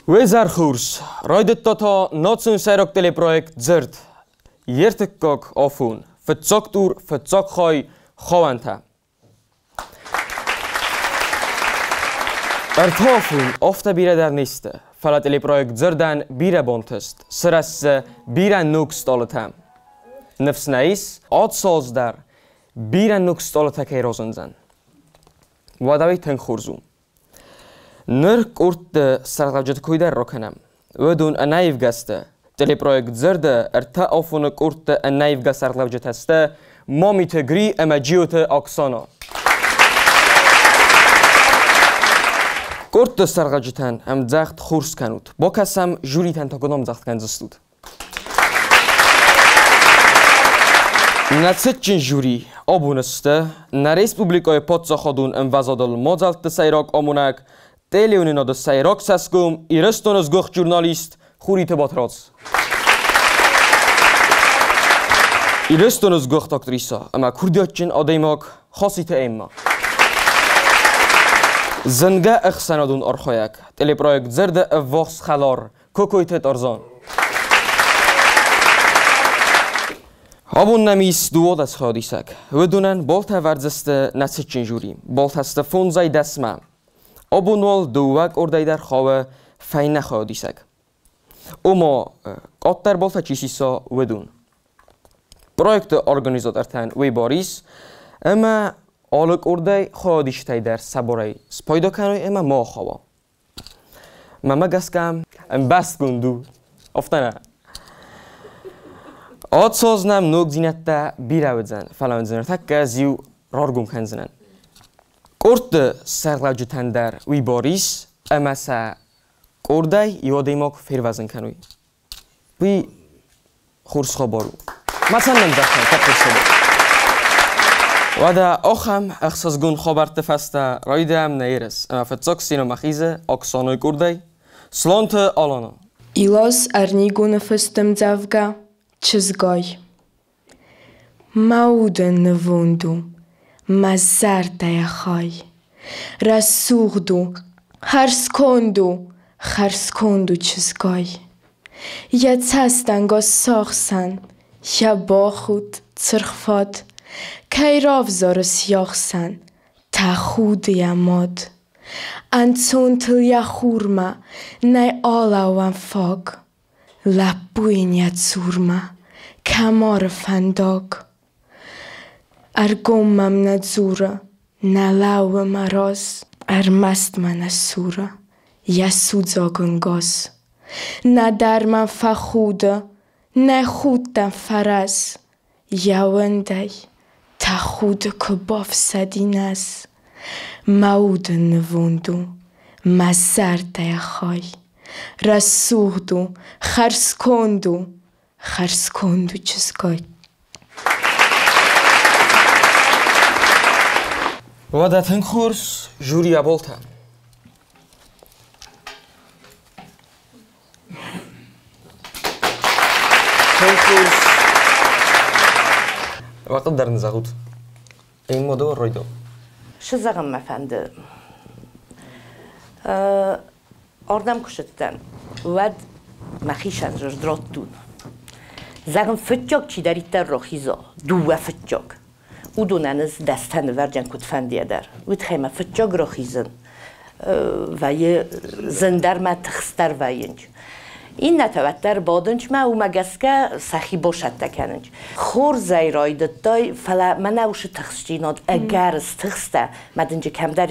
Wezarchurs, roidet ta nocun serok teleprojekt zert. Jertekok afun, vetzoktur, vetzokhoi, chawanta. Ertafun ofta bira der niste, falat teleprojekt zerdan bira bontest, sırası bira nuk stolatam. Nefsnais, adsoz der, bira nuk stolatakay rozunzan. Vadavi tenkhurzu. Nırk urtte sargavjet koyder rokanam. Vedun anayv gaste. Teleprojekt zerde erta afunuk urtte anayv gas sargavjet haste. Mami tegri emajiote aksana. Urtte sargavjetan am zacht khurs kanut. Bokasam juritan takodam zacht kan zastud. Natsitchin juri abuneste na respublikای podzachodun em vazadal mozalt sayrak amunak Teleunino de sayrak saskum irestonuz goch jurnalist khurite batroz. Irestonuz goch aktrisa ama kurdiyatchin adaymak khasite emma. Zanga اخسندون arxayak teleprojekt zerde evvax khalar kokoytet arzan. Abun namis duod az khadisak. Vedunan bolta varzeste natsichin juri. Boltaste fonzay dasma. Abunwal duwak ordayder khawe fayna khadisak. Oma qattar bolta chisisa vedun. Projekt organizatortan ve baris ama alık orday khadishtay der saboray spayda kanoy ama ma khawa. Mama gaskam bast gundu. Aftana Adsoznam nog zinette biravedzan falan ziner takka ziu rargum kanzinan. Korte sarglavjutan der wi baris amasa korday yodemak fervazan kanui. Wi khurs khabaru. Masalan dakhan tapirsa. Wada akham akhsasgun khabart fasta raydam nayres. Ama fatzak sino makhize aksanoy korday slante alana. Ilos arnigun festem zavga Чизгой. Мауден невунду, мазартая хай. Расухду, харсконду чизгой. Я цастан го сохсан, я бахуд цирхфад. Кайрав зарос яхсан, та худ ямад. Анцунтл я хурма, най алаван фаг. Lapuinia zurma, kamar fandog. Argomam nadzura, nalawe maros, armastman asura, yasudzogon gos. Nadarman fachuda, nechutan faras, yawendai, tachuda kobov sadinas. Mauden nevundu, mazarta yachai. Расухду, харсконду чизгой. Вада тенхурс журия болта. Тенхурс вақт در نزاغود. این مدو رویدو. شزاغم efendi. Ordam kuşetten, vad makishan jordrottun. Zagen fıtjok çidaritter rohizo, duva fıtjok. Udunanız destan vercan kutfandiye der. Udhema fıtjok rohizin. Vaye zindarma tıxstar vayınç. این نتوتر بادنچ ما و مگسکه سخی باشد تکننچ. خور زیرایدت دای فلا من اوش تخصجینات اگر استخسته مدنج کم در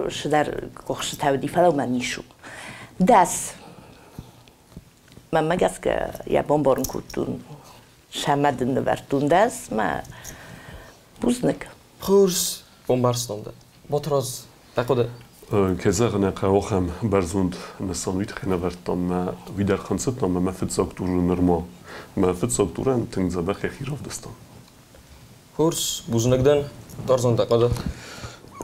شدر گخش تودی فلا و من نیشو. دست من مگسکه یا بمبارن کتون شمدن نوردون دست ما بوزنک. خورس بمبارستانده. باتراز تقوده. كزاغ نقاوخم برزوند نسانويت خينا برتان ما ويدر خنصتنا ما فتساكتور نرما ما فتساكتوران تنزبخ خيراف دستان خورس بوزنكدن دارزون تقاده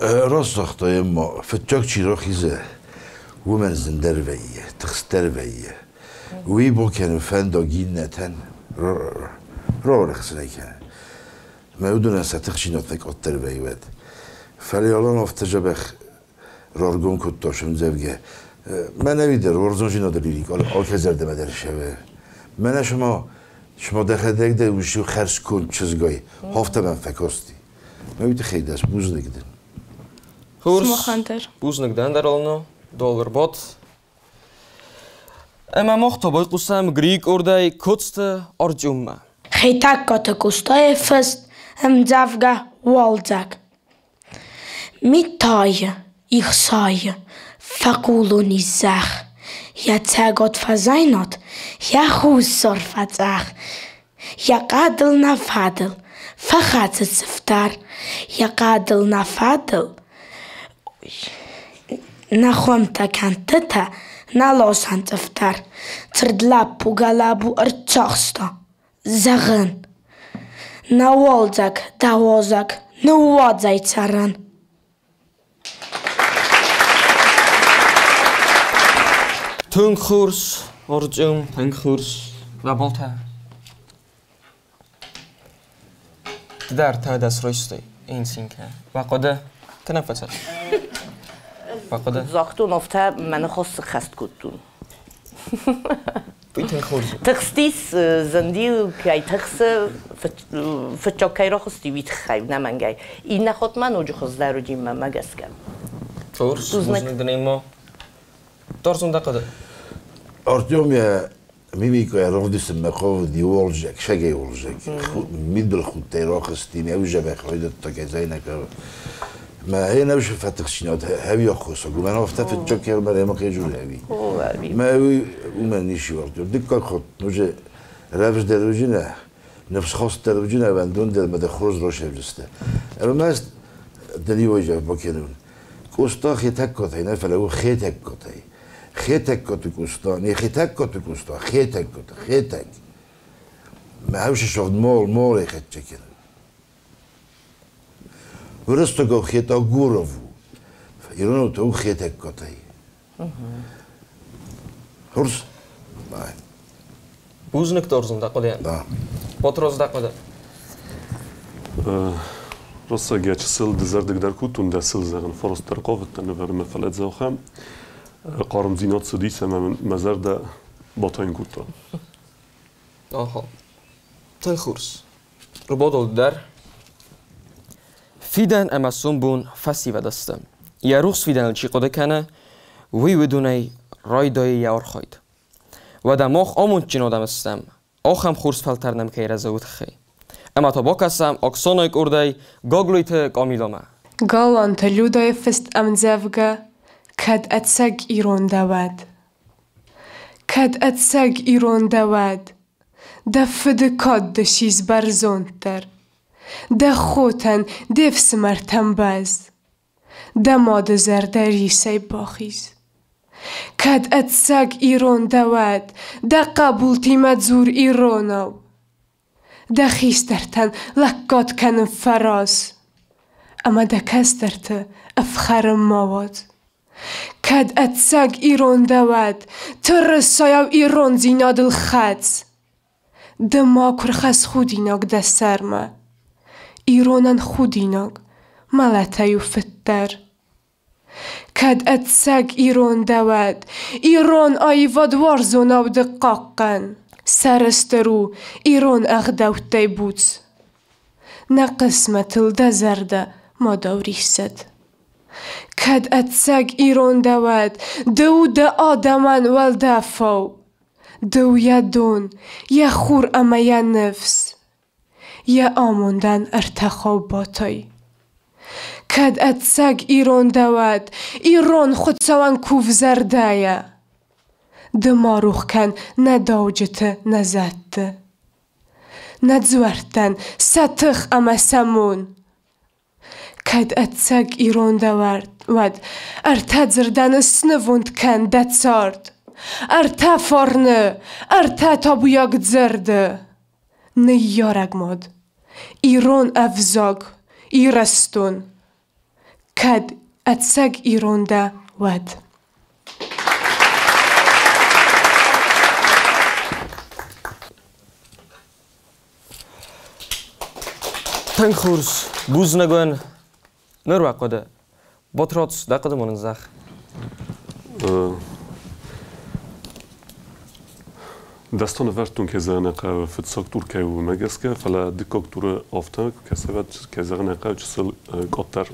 راست يما فتاك چيرا خيزه ومن زندر ويه تخستر ويه وي بو كان فندا جينتن را رخصنه كان ما يودون ستخشيناتك اتر ويوات فليالان افتجابخ رارگون کد داشتم زوجه من نمیدر ورزشی نداری آل که زرده مدر شوه من شما دخل ده وشی و خرج کن چیزگاهی هفته من فکاستی نمیده خیلی دست بوز نگدن خورس بوز نگدن در آلنا دولار بات اما مختا بای قسم گریک اردای کتست ارجومه خیتک کات کستای فست هم زفگه والزک میتای ایخسای فقولونی زخ یا تگات فزینات یا خوز صرفت زخ یا قدل نفدل فخط سفتر یا قدل نفدل نخوام تکن تتا نلاسن تفتر تردلب و گلب و ارچاخستا زغن نوالزک دوازک نوازای ترن تنگ خورس ارجوم تنگ خورس و بالتا در تا دست روستی این سینکه و قده تنفسه و قده زاختون افته من خواست خست کتون بیتن خورس تخستیس زندی که تخس فتچاکی را خستی بیت خیب نمنگی این نخواد من اوجو خواست در رو جیم من مگس کم خورس بوزنگ ما دارزون دقیقه ارتيوم يا ميميكو يا رفدس المقاو دي والجك شاقي والجك ميد بالخود تيراخستين او جبه خواهد التاكيزينك ما هي نوش فتخشينات هاوي يخوصك وما نوفتا في الجاك يا المرأة ما كيجول هاوي ما هاوي وما نيشي ورتيوم ديكا خط نوجه رافش دروجينا نفس خاص دروجينا واندون دل مدى خروز روش هفلسته اما ما است دلي وجه باكينون كوستا خيتك كوتاي نفلو خيتك كوتاي خيتك كوتكوستان خيتك كوتكوستا خيتك خيتك ما هوش شغل مول خيتك كده ورستو خيتا غوروفو يرونو تو خيتك كوتاي هرس باي بوزنك دورزون دقيقه да بطرز دقيقه راسا گیچ سل دزردک در کوتون دسل زغن فرست در قافت نفر مفلت زوخم قارم زینات سدیس هم مزر ده باتاین کوتا آها تای خورس رو بادل در فیدن امسون بون فسی و دستم یا روز فیدن چی قده کنه وی ودونی رای دای یار خواهد و دماغ آمون چین آدم استم آخم خورس فلتر نمکی رزاوت خی اما تا با کسم اکسانای کردای گاگلویت کامیلامه گالان تلودای فست امزفگه کد اتسگ ایرون دواد کد اتسگ ایرون دواد دفد کاد دشیز برزونتر دخوتن دفس مرتم باز دماد زردری سی باخیز کد اتسگ ایرون دواد ده قبول تیمت زور ایرونو ده خیسترتن لکات کنم فراز اما ده کسترت افخرم مواد کد اتسگ ایرون دواد ترسایو ایرون زیناد الخدز دما کرخس خودیناک ده سرمه ایرونن خودیناک ملتایو فتر کد اتسگ ایرون دواد ایرون آیواد وارزوناو دقاقن سرسترو ایرون اغداوتای بودز نقسمت الدزرده ما داوریست کد اتسگ ایرون دواد دو ده آدمان والدافو دو یدون یا خور اما یا نفس یا آموندن ارتخاو باتای کد اتسگ ایرون دواد ایرون خود سوان کوف زردایه دماروخ کن نداوجت نزد ندزورتن ستخ اما سمون کد اتسگ ایرون دواد ود ارتا زردن سنوند کن دتسارد ارتا فرنه ارتا تابویاگ زرده نیارگ ماد ایرون افزاگ ایرستون کد اتسگ ایرون دواد تنگ خورس بوز نگوین نرو قده بطرات دقیقه منزخ دستان ورتون که زنقه فتساک ترکیه و مگسکه فلا دکتر آفتن که سبت که زنقه چسل قطر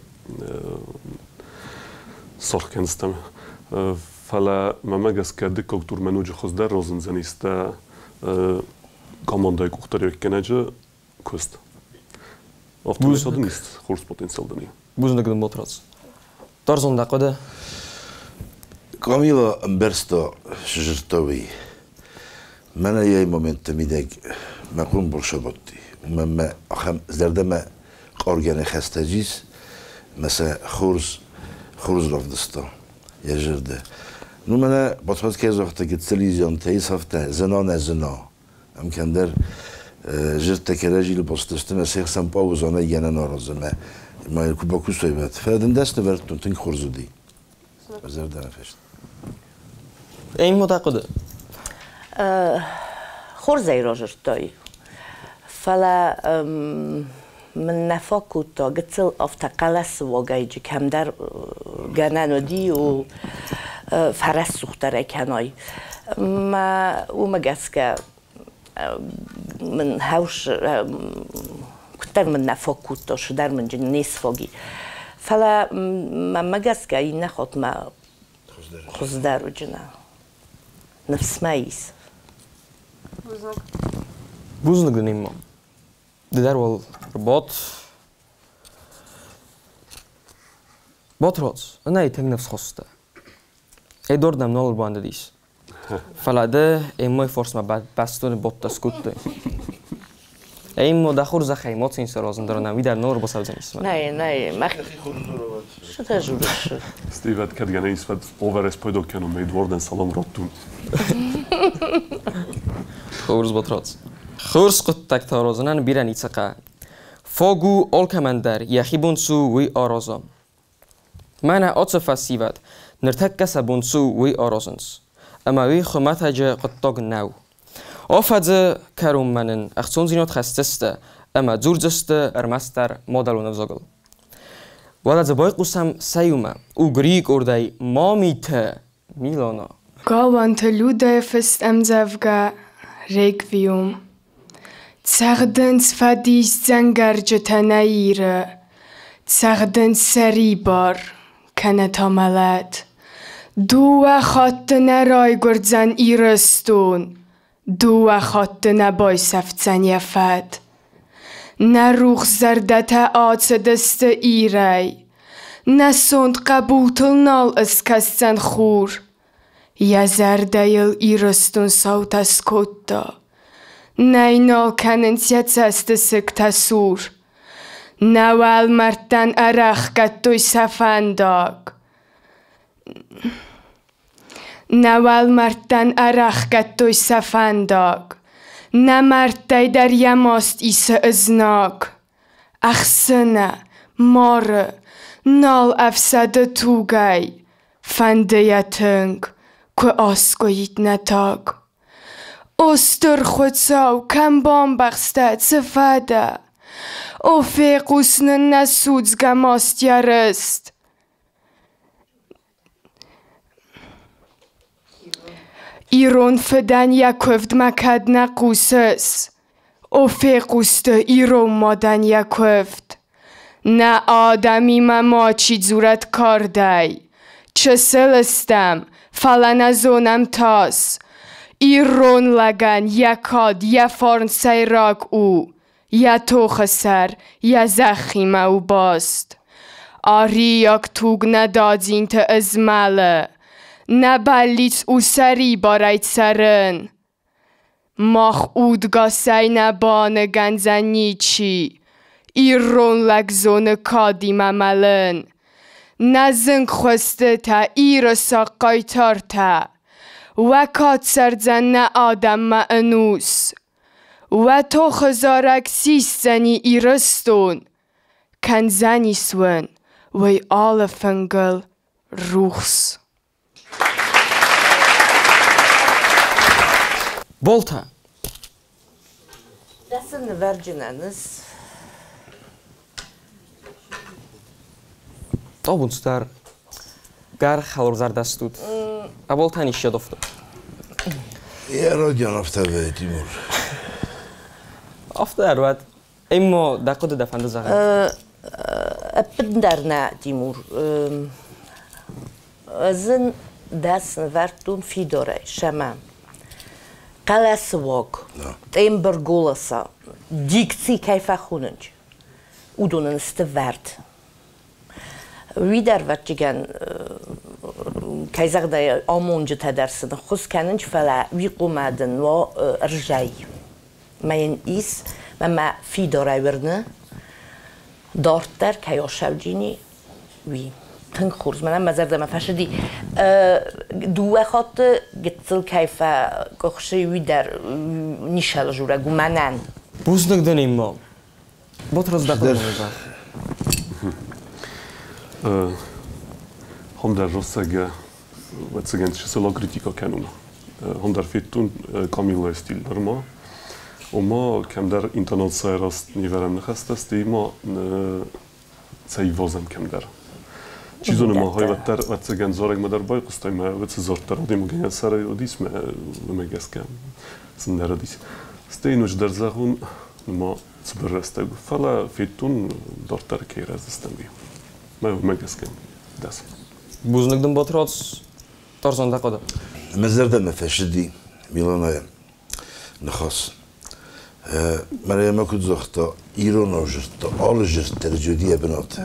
صرخ کنستم فلا مگسکه دکتر منوج خود در روزن زنیسته کاماندای کختاری کنجه کست. آفتن میشد نیست خورس پتانسیل دنیا. بوزن کدوم مطرز. ترزون دقیقه. کامیلا برستا شجرتاوی. من یه مومنت میدک مقرون برشابتی. من آخام زردم قارگان خستجیس مثلا خورز رفدستا یه جرده. نو من باتفاز که از وقتی که تلویزیون تاییس هفته زنا هم کندر جرد تکرجی لباستشتم مثلا خسم پاوزانه یعنی نارزمه ما کوبا کوسوی بات فردن دست نبردتون تنگ خورزودی زرده نفشت این معتقده خورزی راجرتای فلا من نفاکوتا قتل افتقلس واقعی کم در گنانودی و فرس سوختره کنای ما گس که من هاوش كتر من نفاكوتا شدر من جن نيس فاقي فلا ما جس كاي ناخد ما خزدار وجنا نفس مايس بوزنك دنيما دار وال رباط باتراز انا يتم نفس خسته اي دور دم نول باند ديس فلا ده امای فورس ما بعد بستون بوت سکوت این مدخور زخیمات این سرازن دارن نمی در نور بسازن نیست نه شو تجربه شد استیوت که دیگه نیست فد اوورس پیدا کنم مید وردن سلام راتون خورز باتراز خورز قط تک تارازنن بیرن ایتسقه فاگو آلکمندر یخی بونسو وی آرازم من آتصف سیود نرتک کس بونسو وی آرازنس اما وی خمت هجه قطاق نو آفده کروم منن اخصون زینات خستسته اما زورزسته ارمستر مادلو نفزاگل ولی زبای قسم سیومه او گریگ اردای مامیته میلانا گاوان تلوده فست امزفگه ریگویوم تسغدنس فدیس زنگر جتنه ایره تسغدنس سری بار کنتا ملد دو خاط نرای گردزن ایرستون دو خاط نبای سفتزن یفد نروخ زردت آتس دست ایرای نسوند قبوتل نال اسکستن خور یا زردیل ایرستون سوت اسکوتا نینال کننسیت است سکت سور نوال مرتن ارخ گتوی سفنداگ نوال مرتن ارخ گتوی سفنداگ نمرتی در یماست ایس ازناگ اخسنه ماره نال افسده توگی فنده یتنگ که آسکویت نتاگ استر خودساو کم بام بخسته سفده او فیقوسن نسودزگه ماست یارست ایرون فدن یکوفد مکد نقوسس او فیقوسته ایرون مادن یکوفد نه آدمی مماچی زورت کاردی چه سلستم فلن ازونم تاس ایرون لگن یکاد یفارن سیراک او یا توخ سر یا زخیم او باست آری یک توگ ندادین تا ازماله نبلیت او سری بارایت سرن ماخ اودگا سی نبانه گنزن نیچی ایرون لگزون کادی مملن نزنگ خوسته تا ایر ساقای تارتا وکات سرزن نه آدم معنوس و تو خزارک سیست زنی ایرستون کن زنی سون وی آل فنگل روخس بولتا دستن ورجنانس Tar gar xalor zardastut. Abol tanishya doftu. Yarodion after Timur. After what? Immo دقیقه دفنده زغن. بدرنا تیمور. زن دست نوردون فیداره شما. قلس واق. تیمبر گولسا. دیکسی کیف خوننج. اودونن استورد. ویدر وقتیگن کایزاق دای آمونج تدرسن خود کننج فلا ویقومدن و رجای. من ایس ما فیداره ورنه. دارتر کیاشوجینی وی تنگ خورز منم مزرد ما فشدی دو خاط گتل کیف کخشی وی در نیشال جورا گمانن بوزنک دنیم ما بطرز دقیقه میزن هم در راسته و تسگن چیزلا کریتیکا کنون هم در فیتون کامیلا استیل در ما و ما کم در اینترنت سایراست نیورم نخست است ما سعی وازم کم در چیزون ما های وقتر وقت سگن زارگ ما در بای قصدای ما وقت زارتر آدم مگه سر آدیس ما مگس کم سندر آدیس ستی نوش در زخون ما سبر رسته فلا فیتون دارتر کی رزستم بیم ما مگس کم دست بوزنک دن بطرز ترزان دقیقه مزرد مفشدی میلانای نخواست مریم کد زختا ایران آجرت آل جرت ترجودیه بنات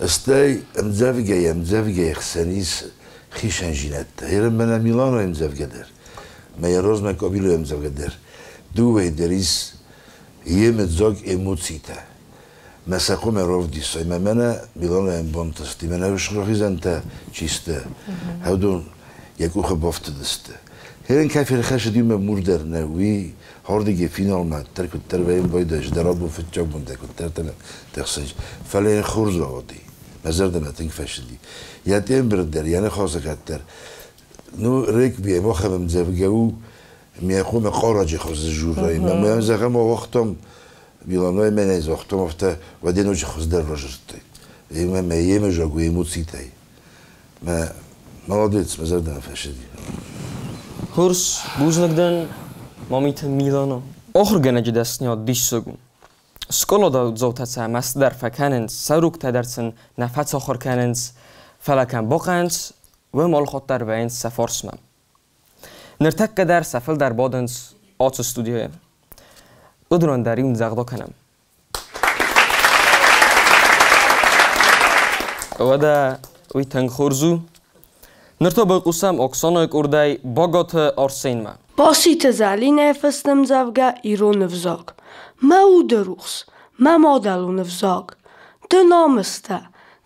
استی امزافگه خسانیس خیشن جینت هرم من میلان امزافگه در میراز من کابیلو امزافگه در دو دریس یه متزاگ ایموتسیتا مساقو مراف دیسای من میلان امبانتستی من روش راهیزن تا چیسته هودون یکو خبافت دسته هرن کافی خش دیم مردر نوی هردی فینال ما ترکت تربیم بایدش درابو فتجاب بنده کت ترتم تخسنج فلین خورز آدی مزرد نتینگ فشدی یادیم بردر یعنی خاصه کتر نو ریک بیه ما خبم زبگو میخوام قارجی خاص جورایی من زخم وقتم بیلانای من از وقتم افته و دینوچ خاص در راجسته ایمه مییم جاگوی موسیقی ما مالدیت مزرد نفشدی هرس بوزنک دن مامیت میلانو آخر گنج دستنیا دیش سگون سکولا دا زوتت مست در فکننس سروک تدرسن نفت آخر کننس فلکن باقنس و مال خود در وینس سفارسمم نرتک در سفل در بادنس آت استودیوی ادران در این زغدا کنم و دا وی تنگ خورزو نرتا با قسم اکسانوی کردای باگات آرسین ما باسیت زلی نفستم زوگا ایرو نفزاگ ما او دروخس ما مادلو نفزاگ ده نامسته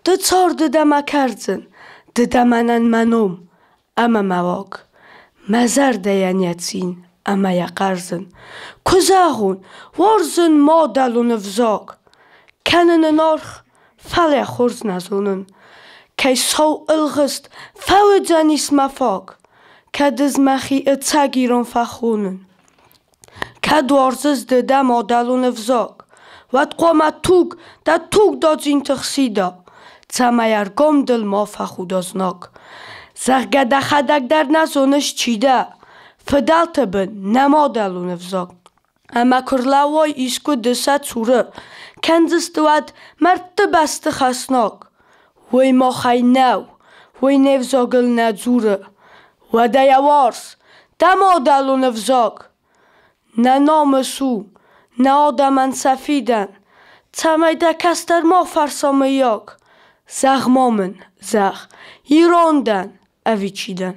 ده چار ده ما کردزن ده منن منوم اما مواگ مزر دیانیتسین اما یقرزن کزاغون وارزن مادلو نفزاگ کنن نارخ فلی خورز نزونن کی سو الغست فوجانیس مفاگ کدز مخی اتساگیرون فخونن کدوارزز ده مادلو نفزاگ وات قوما توگ دا جین تخسیدا تمایر گم دل ما فخودازناگ زغگه ده خدک در نزونش چیده فدالت بن نمادلو نفزاگ اما کرلاوای ایسکو دسا چوره کنزستواد مرد بست خسناگ وی ما خی نو وی نفزاگل نزوره و ده یوارس ده مادلو نفزاگ نه نامسو نه آدمن سفیدن تمای ده کستر ما فرسامه یاگ زغ مامن زغ ایراندن اوی چیدن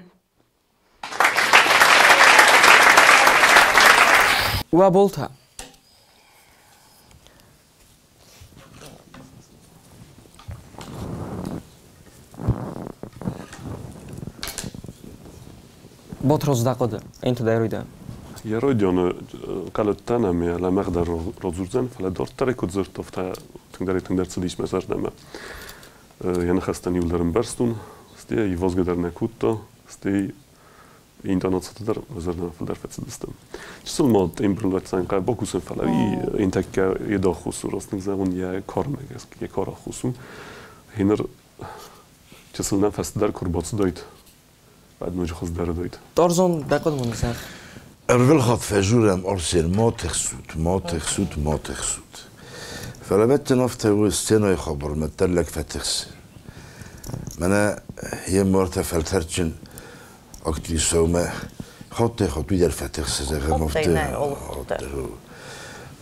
و بولتا بطرز دقیقه این تو دایرویده Jarojdion kalotana me la merda rozurzen fala dortare kod zertofta tengdar celiśmy zarneme. Jan hastan juldarem berstun, stie I vozgadarne kutto, stie internet satadar zarna faldar fetsedistem. Çsul mod imbrulvat sanka bokusen fala I intakka yedo khusu rostnik zagun ya kormeges ya kora khusu. Hiner çsuldan festdar kurbots doit. بعد نوج خز در دوید تارزان دقیق منزخ اول خط فجورم ارسل ما تخسود فلبت نفته و استنای خبر متلك فتخس منا هي مرت فلترچن اكتي سوما خطي در فتخس زغه مفته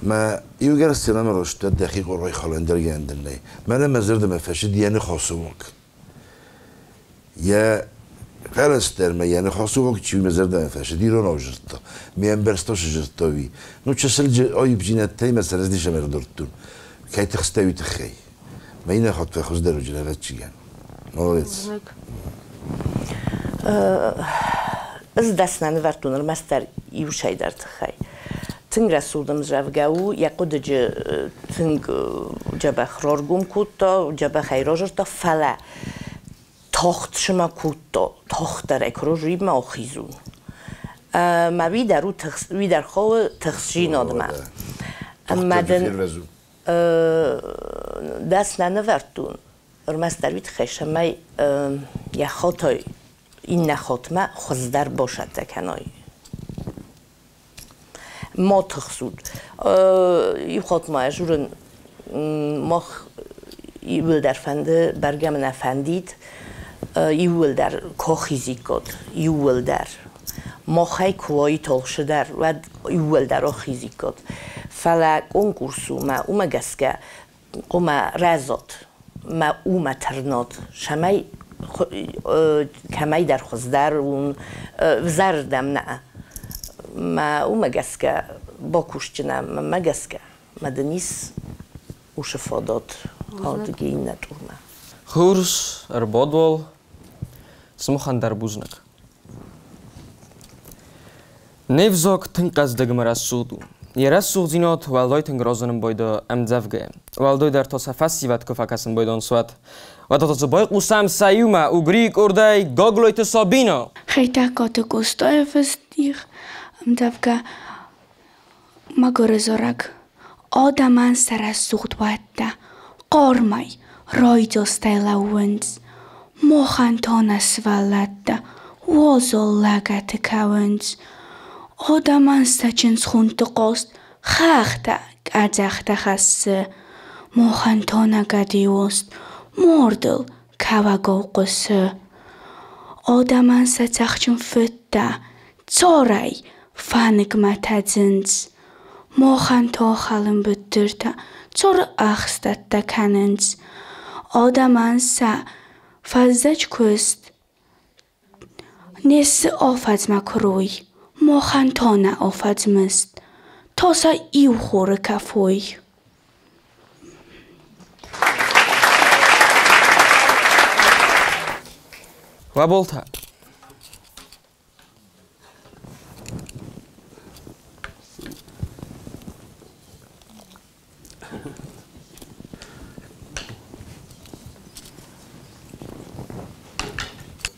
ما يوجر السلام رشد دقيق وراي خلندر يندني منا مزرد ما فشد يعني خاصوك يا قرستر ما يعني خاصوك چی مزرد ما فشد ایران اوجرتا میان برستاش جرتاوی نو چسل آیب جینتی مثلا از دیش مردورتون کی تخستوی تخی ما اینه خط فخوز در وجلات چیگن مالت از دستنانه ورتونر مستر یو شای در تخی تنگ رسولدم زرگاو یکود تنگ جب خرارگم کوتا جب خیراجر تا فلا تاخت شما کوتا تاخت در اکرو ریب ما آخیزون ما وی در خواه تخصیجین آدم مدن دست ننوردون ارمست در وید خیشه ما یه خاطای این نخاطمه خوزدر باشد دکنای ما تخصود این خاطمه اجورن ما ایول در فنده برگم نفندید ایول در کاخیزی کد ایول در ما خیلی کوایی تلخش در و ایول در آخیزی کد فلا کنکورسو ما اومه گسکه قومه رزاد ما اومه ترناد شمای کمی در خوزدر اون زردم نه ما اومه گسکه با کشتنم ما گسکه مدنیس و شفادات هادگی ندارم خورس اربادوال سمخان در بوزنک نفزاک تنقز دگمر از سودو یرس سوزینات والدای تنگرازنم بایدا امزفگه والدای در تصفسی وقت کفاکسن بایدان سوات و تا تزبای قسم سیومه و گریک اردای گاگلویت سابینا خیلی کات گستای فستیخ امزفگه مگرزارک آدمان سر سوخت وقته قارمای رایدستای لونز مخانتان سوالده وازل لگت کونز آدمان سچنز خونت قاست خاخته گرزخته خسته مخانتان گدیوست مردل کوگو قصه آدمان سچخچن فته تارای فانگ متزنز مخانتا خالم بدرته تار اخستت دکننز آدمان سا فزج کست نس آفز مکروی مخانتانه آفز مست تاسا ایو خور کفوی و بولتا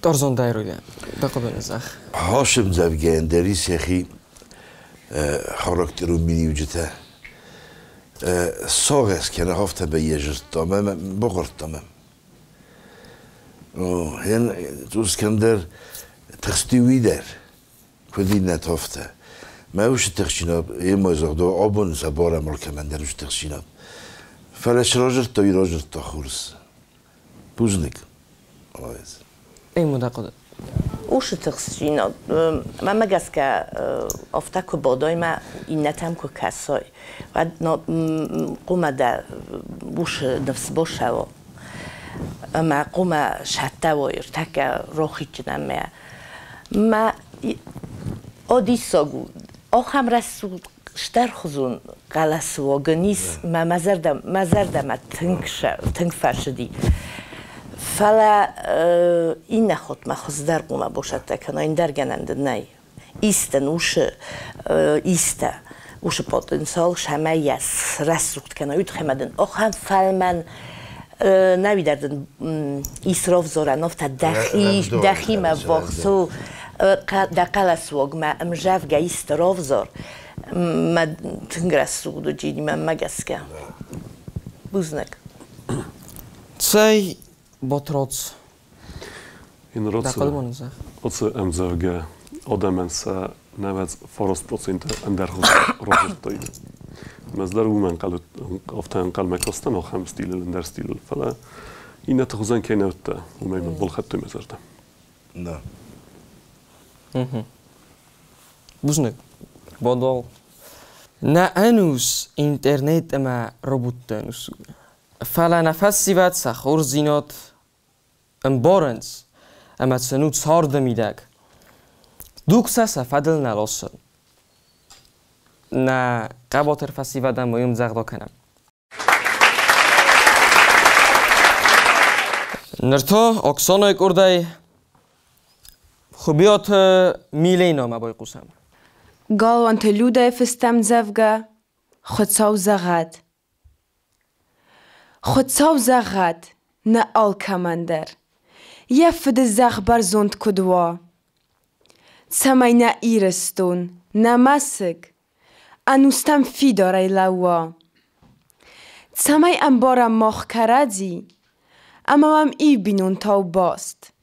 تارزان دایرویه دقیق بنزخ هاشم زوجين دريس يا أخي خرجت روميني وجته صاغس كان هفته بيجر تمام بغر تمام هن تو اسكندر تخستوي در كودي نت هفته ما وش تخشيناب يما زغدو أبون زبارة مركمان وش تخشيناب فلاش راجر توي راجر تخورس بوزنك ای مدقیق اوش تخصیجین من مگس که افته که بادای ما این نتام که کسای و قوم در بوش نفس باشه و ما قوم شته و ارتک روخی جنم ما آدی ساگو آخم رسول شتر خزون غلس و گنیس ما مزردم تنگ فرشدی فلا این نخود ما خزدر قوم باشد تکنه این درگننده نه ایسته نوش ایسته وش پتانسیل شمایی رسوخت کنه اید خمدن آخام فلمن نویدردن اسراف زورن افت دخی ما وقتو دقل سوگ ما امجاف گه اسراف زور ما تنگرسو دو جیدی ما مگسکه بوزنک cej bo troc In roce MZG odamensa nawet forest procente anderhus roztoid. Mas dar woman qalut oftan qalma kostan och ham stil der stil fala ina tkhuzan kenawta umay bol khattu mesarda. No. Buznek. Bodol. Na anus internet ma robottanus. Fala nafasivat sakhor zinot امبارنس اما سنود سارده میدگ دوکسا سفدل نلاسل نه قباتر فسی ودم میم زغدا کنم نرتا اکسانو یک اردای خوبیات میلی نامه بای قوسم گالوان تلوده فستم زفگه خودساو زغد نه آل کمندر یفد زغ برزوند کدوا سمای نه ایرستون نه مسگ انوستم فی داره لوا سمای انبارم ماخ کردی اما هم ای بینون تاو باست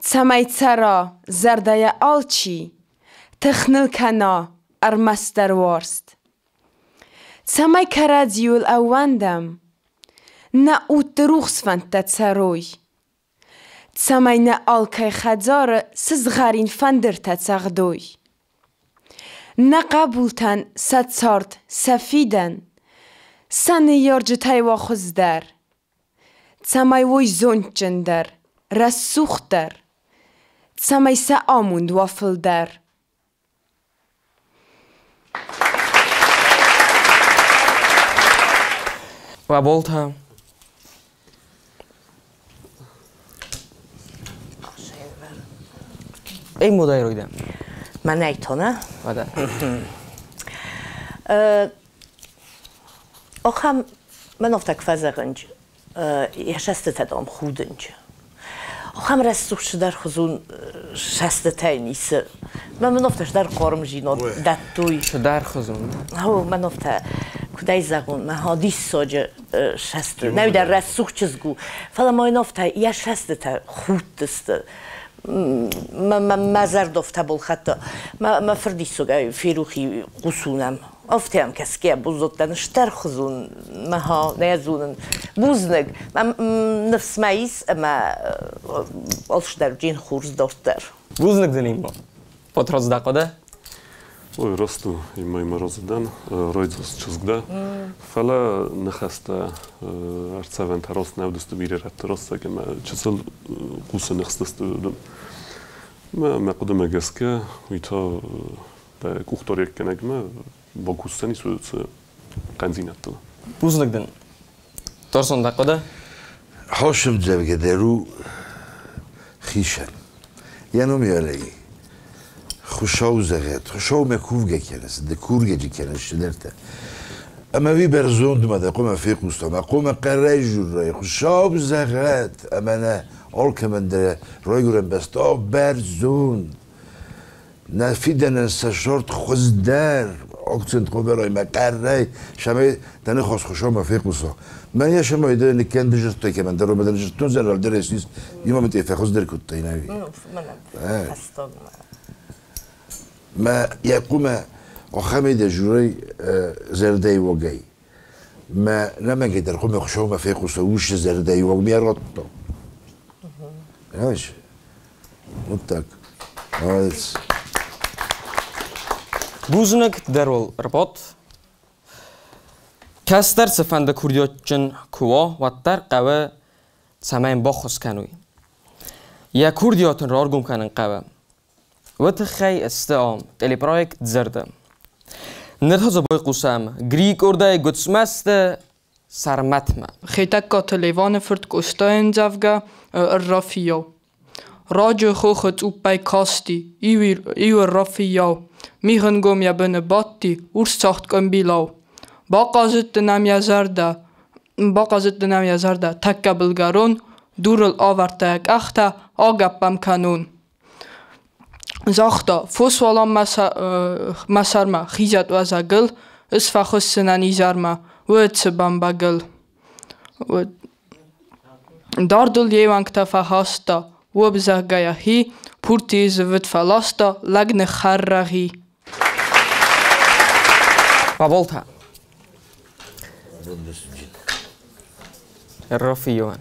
سمای ترا زرده آلچی تخنل کنا ارمستر وارست سمای کردیول اواندم نه اوت دروخس فند تسروی سمای نه آلکای خدزار سزغارین فندر تسغدوی نه قبولتن ست سارت سفیدن سن یارج تایوا خزدر سمای وی زونت جندر رسوختر سمای سا آموند وافل در و بولتا ای مدای رویدم من ایتونه آده آخم من افتک فزغنج یشسته تدام خودنج آخم رستوخ شدر خزون شسته تاینیسه من افتش در قارم جینات دتوی شدر خزون هو من افته کدای زغون من حادیث ساجه شسته نوی در رستوخ چیزگو فلا ما این افته یا شسته تا خود دسته ما زرد افته بول خطا ما فردی سوگه فیروخی قسونم افته هم کسی که بوزدن شتر خزون ما ها نیازونن بوزنگ نفس مایس اما آلش در جین خورز داشتر بوزنگ دنیم با پاتراز دقاده Oj, rostu i moim rozdan, rojdzus czuzgda. Fala nechasta arcavent rost nevdustu biri rat rost, ma çesel kusa nextastu. Ma qudama gaska, ito ba kuxtorek kenagma, ba kusani su qanzinatla. Buzlagdan. Torson daqada. Hoşum cevgederu خیشن یعنی میالی خوشاو زغت خوشاو مکوفگه کنس دکورگه جی کنس شدرته اما وی برزوند مده قوم فیق مستم قوم قرای جورای خوشاو زغت اما نه آل که من در رای گرم بسته برزوند نفیدن سشارت خوزدر اکسنت خوب برای ما قرای شمای تنه خواست خوشاو مفیق مستم من یه شما ایده نکن دجرتای که من در رو بدن جرتون زرال درستیست یما متیفه خوز در کتایی نوی ما يقوم وخمد جوري زردي وجاي ما لما قدر قوم يخشوا ما فيق وسووش زردي وجمي رطو ايش متك هذا بوزنك درول رباط كاستر سفند كورديوتشن كوا واتر قوا سماين باخوس كانوي يا كورديوتن رارگم كانن قوا وتخي استعام تلي برايكت زردم نتهز باي قوسام گريك ارداي گوتسمست سرمتما خيتك تليفون فرد كوستاين زافغا الرافيو راجو خوخت اوباي كاستي ايو الرافيو ميخنگوم يا بن باتي ورساخت كمبيلاو باقازت نام يا زردا تكا بلغارون دورل آورتاك اختا آگپم کنون زاختا فوسوالا مسرما خیزت و زگل اس فخصنانی زرما و اتسبم بگل داردل یوانگ تفا هاستا وبزهجيهي بورتي زفت فلاستا لجن خرغي وبولتها الرفيوان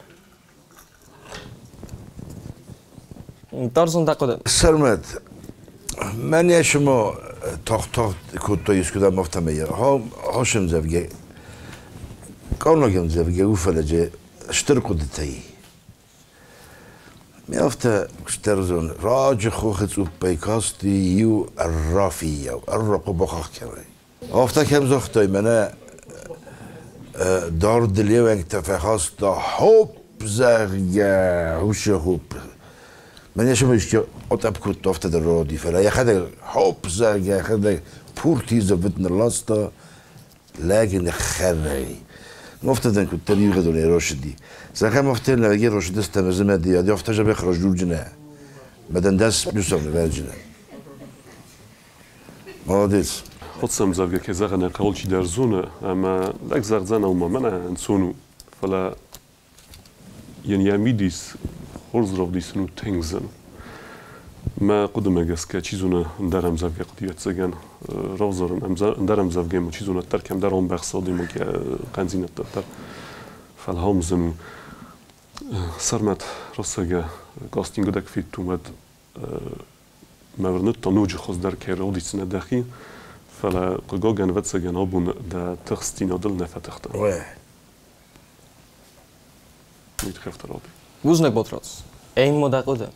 تارزون دقدم سرمد من یه شما تاخت کتاییست کدام مفتمیه هاشم زبگه کارناگم زبگه او فلجه اشتر کدتایی میافته کشترزون راج خوخت او پیکاستی یو الرافی و الرقو بخاخ کرده آفته کم زختای منه دار دلیه و انکتفه خواست دا خوب زرگه هوش خوب من یه شما اشتی اتب کت افته در رادی فلا یه خده خوب زرگه خده پورتی زفتن الاستا لكن خرعي مفترض ان كنت تاني غدوني راشدي زخا مفترض لما راشد استمزم دي هذه افتجا بيخرج جول جنا بدن داس بيوصل لبالجنا مالديس خصم زاوية كذا أنا قولش درزونة أما لك زرزانة وما منا نسونو فلا يعني يميديس خرز رفدي سنو تنزن ما قدم أجلس كشيزونا ندرم زاوية قدية سجن روزرن ندرم زاوية مشيزونا تركم درهم بخصادي مك قنزينة تر فالهم زنو صرمت راسجا قاستين قدك في تومد ما ورنت تنوج خص در كيرودي سنة داخل فلا قجوجن واتسجن أبون دا تخستين أدل نفتحته. واه. ميتخفت رابي. وزنك بطرس. أي مدقدة.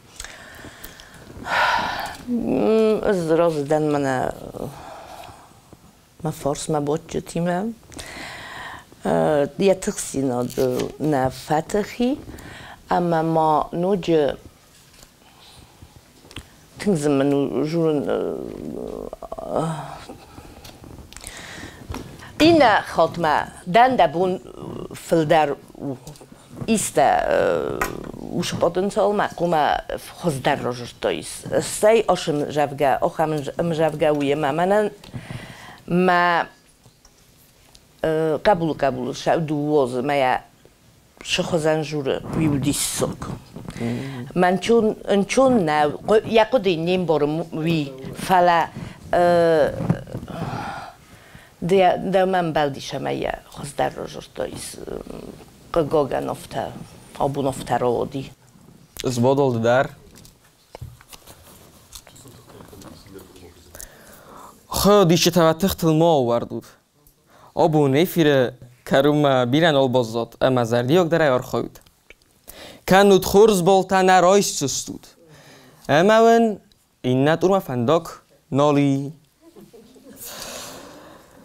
الزراز دن منا ما فارس ما بوجتي ما دي تخستين أدل نفتحي أما ما نوج تنزل منو جورن این خاتمه دنده بون فلدر ایسته وش پتانسیال ما کم خزدر راجستایس سعی آشم جوگه آخام جوگه ویه من قبول شو دوواز ما شخصان جوره ویودی سوک من چون نه یکودی نیم بارم وی فلا ده من بلدی شمایه خواست در راجرتاییز قگاگه نفته آبو نفته را آدی زبادل در خودیش توتخت الما آوردود آبو نیفیره کروم بیرن آلبازداد اما زردیاک در ایار خود کنود خورز بالتا نرایش سستود اما ون این ندور مفنداک نالی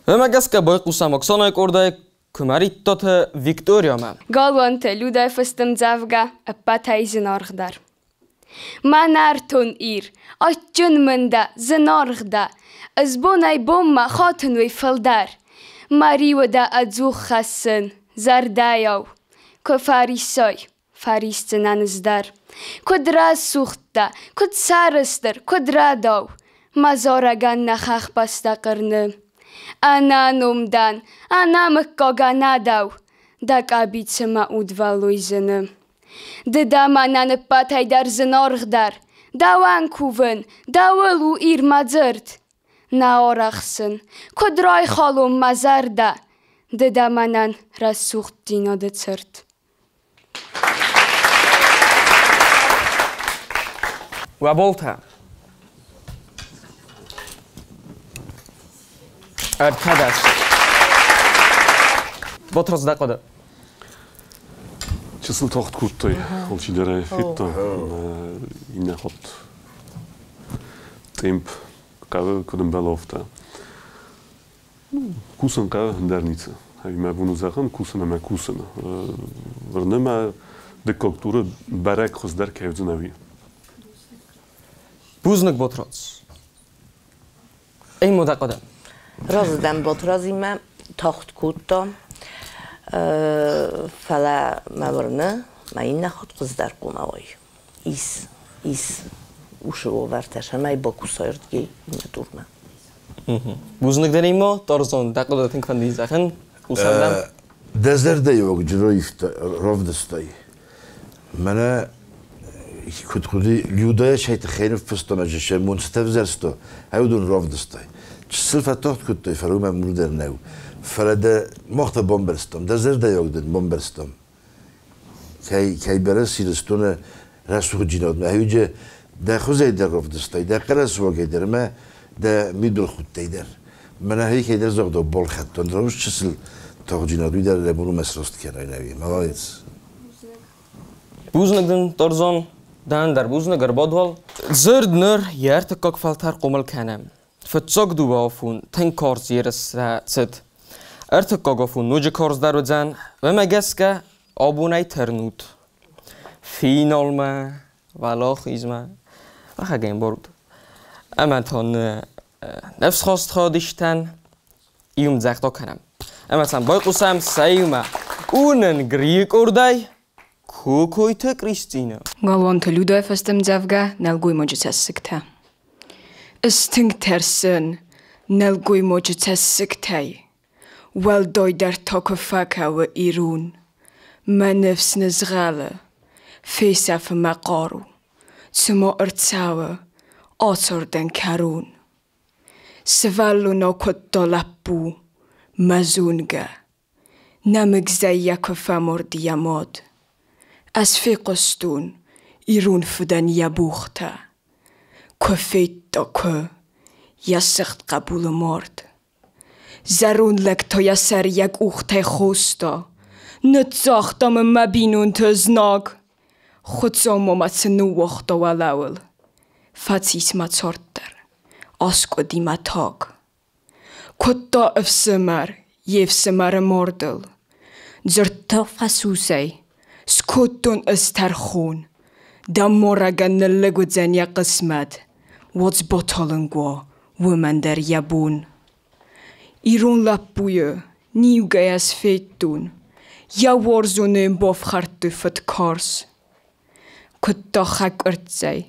اما گس که باید قوسم اکسانای کرده کمریت داد ویکتوریا من گالوان تلوده فستم زفگه اپا تای زنارخ در من ارتون ایر آجون منده زنارخ ده از بونای بوم ما خاتون وی فلدر ماریو ده ادزوخ خسن زردایو که فاریسای فاریستن انزدر کد راز سوخته کد سارستر کد رادو مزارگان نخخ بسته قرنم انا نومدان انا مکاگا نداو دک آبید سما اودوالوی زنم ددا منان پاتای در زنارخ در داوان کوون داولو ایر مزرد ناورخسن کدرای خالوم مزرده ددا منان رسوخت دینا دچرد و بولتا ارتدش بطرس دقده چسل تاخت کورتای خالچی داره فیتا این نخواد تیمپ قوه کدوم بلافته کوسن قوه در نیته هایی ما بونو زخم کوسن اما کوسن ورنه ما دکاکتوره برک خوز در که نوی بوزنک بطرس این مدقده رازدم بطرازی ما تاخت کورتا فلا مورنه ما این نخواد خوز در قوموای ایس اوشو ورتش همه با کوسایردگی این دورمه بوزنک در این ما تارزان دقیقه تنگ فندی زخن اوسندم دزرده یوک جروی رفت دستایی منه كنت خدي اليودا شيء تخيل في فستان جشة منستفزرستو هودون رافدستاي السلفة تحت كنت فروما مودرناو فردا مخت بومبرستم ده زردا يقدر بومبرستم كي برسي رستونه رسوخ جنود ما هيجي ده خوزي در رافدستاي ده قرص وقدر ما ده ميدل خود تيدر من هيك يدر زغدو بول خطون دروش چسل تاق جنود در لبونو مسرست کنای نوی موالیس بوزنگدن ترزان دان در بوزنگر بادوال زرد نر یارت کاک فلتر قمل کنم فتزاق دو بافون تن کارز یرس راتسد ارت کاگافون نوج کارز در وزن و مگس که آبونای ترنود فینال ما ولا خیزما و خگین برد اما تان نفس خواست خادشتن ایوم زختا کنم اما تان بای قسم سیوما اونن گریک اردای کوکویتا کریستینا Galvanta Luda festem dzavga nelgui mojitessikta. Istink tersin nelgui mojitessiktai. Wel doi der tokofaka wa irun. Ma nefs nizgala. Fesa fa maqaru. Tsuma irtsawa. Ator den karun. Sivallu no kutto lappu. Mazunga. Namig zayyaka fa mordiyamod. از فیقستون ایرون فدن یا بوخته کفیت تا که یا سخت قبول مرد زرون لک تا یا سر یک اوخته خوستا نتزاختم مبینون تزناگ خودزا ممت نو وقتا ولاول فتیس متارد در آسکو دیما تاگ کتا افسمر یفسمر مردل زرتا فسوسی سكوتون استرخون دمورغن نلقودزن يا قسمت واتس بطلنقوا ومن در يبون إيرون لابوية نيوغا يسفيتون يا ورزونين باف خرطو فتكارس كتا خاك ارتزي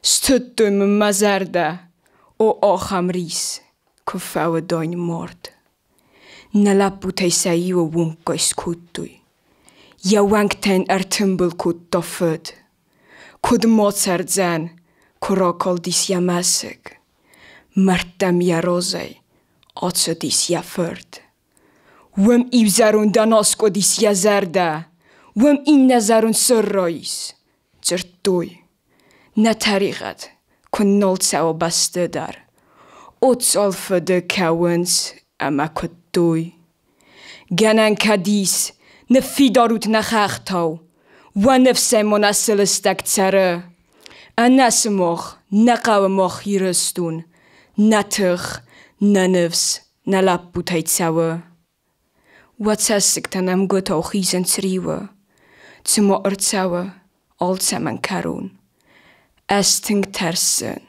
ستتو من مزرده او آخم ريس كفاو داين مرد نلابو تيسايو وونكا سكوتوي یا وانگتن ارتنبل کود دافد کود ماتر زن کراکال دیس یا مسگ مردم یا روزی آتسو دیس یا فرد وم ایبزارون داناسکو دیس یا زرده وم این نظرون سر رایس زرتوی نه طریقت کن نالتسا و بسته در اوتس آلفده کونز اما کد دوی گنن کدیس نفی داروت نخاختاو و نفسه مناسل استک تره انس مخ نقاو مخ یرستون نتخ ننفس نلاب بوتای تساوه و تسسک تنم گوتاو خیزن تریوه تما ارتساوه آل تمن کرون استنگ ترسن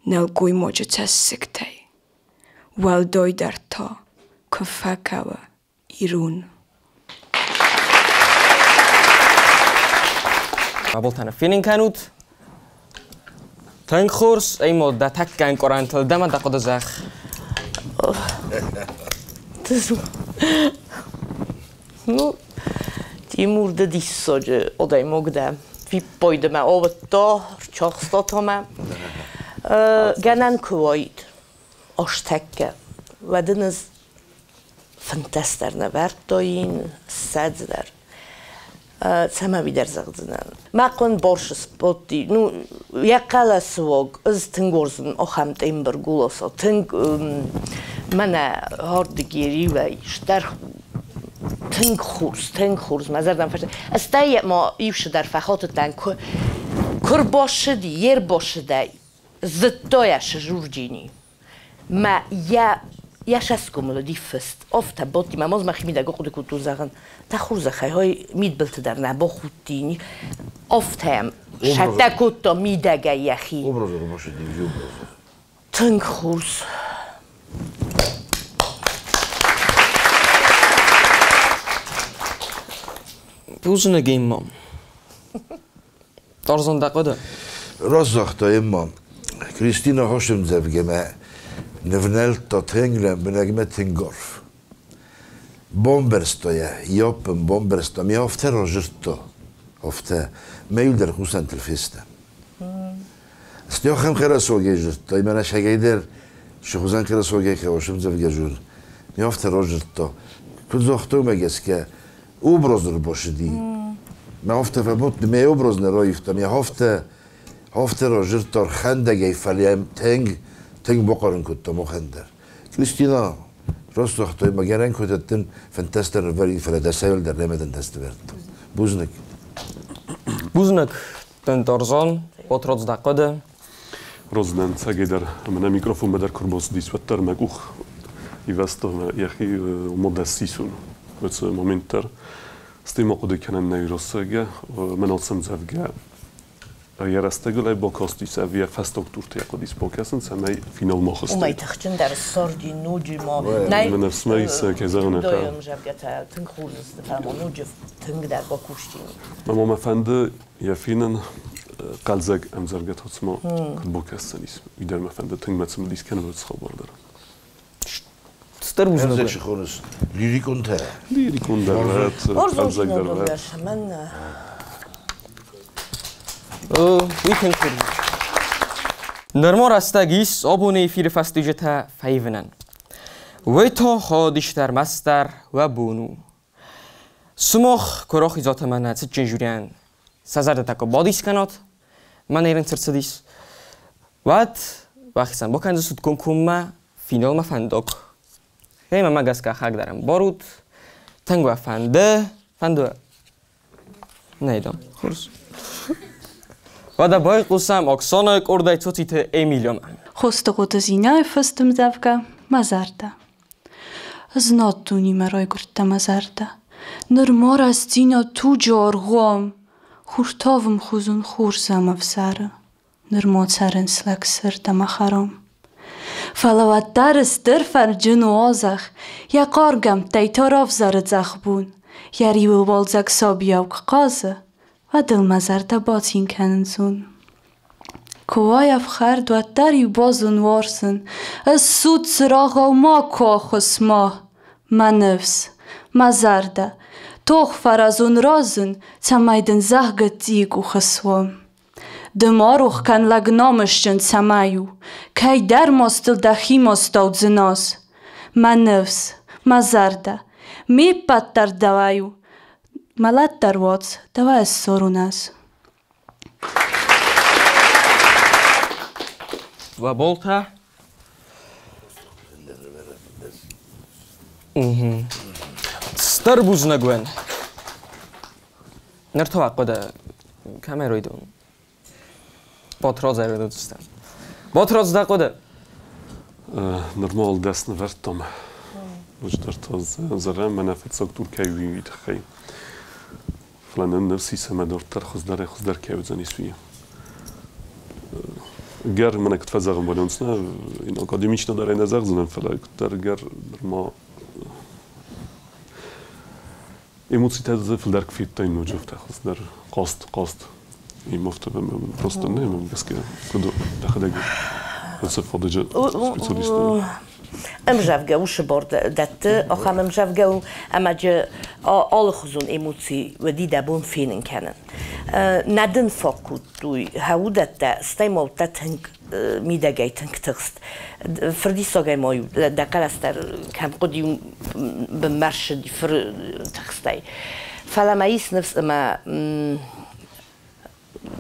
نلگوی موجه تسک تای ول دوی در تا کفاکاوه ایرون مابلتنا فينين كانوت تنك خورس اي مودة تكن قرانتل دما دقود زخ Ну, Тимур да диссоджи одай могда ви пойдеме овото чохстотоме ганан квоид оштекке веденес фантастерне вертоин седзер سما بیدر زغزنن. ماکن برش سپوتی. نو یکالا سوگ از تنگورزن آخام تیم برگولاسا. تنگ من هردگیری و اشتر تنگ خورز مزردم فرست. استای ما ایوش در فخات تنگ کر باشدی یر باشدی زدتایش جورجینی. ما یا شسکم لدی فست. افت باتی ما ماز مخمی دگاه خود کتو زغن. تخورز خیلی مید بلت در نبا خودتینی. افت هم شده کتا میدگه یخی. ابرزه باشدی جو. تنگ خورز. بوزن گیم مام. تارزان دقیقه. رازخته امام. کریستینا هاشم زفگمه. نفنل تا تنگلم بنگمه تنگارف. بومبرستایه یاپم بومبرستا میافته راجرتا. افته میل در خوستن تلفیستم استیو خم خیره سوگه جرد تای من شگه در شخوزن خیره سوگه که باشم زفگه جون میافته را جرد تا کل زختو مگس که او براز رو باشدی من افته فبوت می او براز نرایفتم یا هفته را جرد تار خنده گی فلیم تنگ بقارن کد تا مخندر کریستینا راست وقتای مگرن کدتن فانتاستر وری فلادسایل در نمیدن دست برد Buznek ten Tarzan potroc daqada. Rozdan cegeder من mikrofon بدر کرباس دیسوتر مگوخ ایوسته یخی مدرسیسون وقت مومنتر استیم قدی کنن نیرسگه من آسم زفگه یارستگلای با کاستی سویه فست اکتور تی قدیس باکسن سمی فینال ماخستی. اومای تختن در ساردی نوجی ما من اسمی که زنه تا. دایم جبگه تا تنگ خورد فرمان نوجی تنگ در با کوشتی. ما مفنده یفینن قلزگ امزرگت هستم که باکستنیس. ایدار مفنده تنگ متسم لیس کنم از خبر دارم. ستر بوزنه. قلزگ خونس لیریکون ته. لیریکون دارد. قلزگ دارد. من ویکند کردیم. نرما رستگیس آبونه فیر فستیجتا فیونن. وی تا خادشتر مستر و بونو. سماخ کراخی ذات من هست چنجوریان. سازرده تکا بادیس کنات. من ایران سرسدیس. وقتی سن با کنز سود کم فینال مفندق. خیلی من مگس که خاک دارم. بارود تنگو فنده نیدم. خورس. و در باید قسم اکسانه کردای توتیت ایمیلیام. خوست قد زینه فستم زفگه مزرده. از ناتونی مرای گرده مزرده. نرمار از زینه تو جارغام. خورتاوم خوزون خورزم افسره. نرمات سرن سلک سرده مخرام. فلوات درست در فرجن و آزخ. یا قارگم تیتار افزارد زخبون. یا ریو بالزک سابیاو که قازه. و دل مزرده باتین کننزون. کوای افخر دوات داری بازون وارسن. از سود سراغ و ما کاخس ما. من نفس. مزرده. توخ فرازون رازن. تمایدن زهگت دیگ و خسوام. دماروخ کن لگنامشن سمایو. کای در ماستل دخی ماستاود زناز. من نفس. مزرده. می پت در دوایو. ملت در واتس دوا از سارون است. و بولتا ستر بوز نگوین نرتوقع ده کامرای دون باتراز ایرده دوستم باتراز ده قده نرمال دست نوردم وجدر تاز زرم منافت ساکتور کیوی خیلی فلان نفسی سمدارتر خود در که بزنی سویه. گر من اکت فزاقم باید اونسنا این آکادمیش نداره نزاق زنم فلای کتر گر ما ایموسی تازه فل در کفیت تا این نوجفته خود در قاست این مفته به من پروسته نمیم بس که کدو دخده گر وصف خودجا سپیسیالیسته. امجافگه وش برد دت آخام امجافگه و امجا آل خزون ایموسی و دیده بون فینن کنن. ندن فاکود دوی هودت استیم تنگ میدگی تنگ تخست. فردی ساگی مایو دکار استر کم قدیم بمرشدی تخستی. فلامایس نفس ما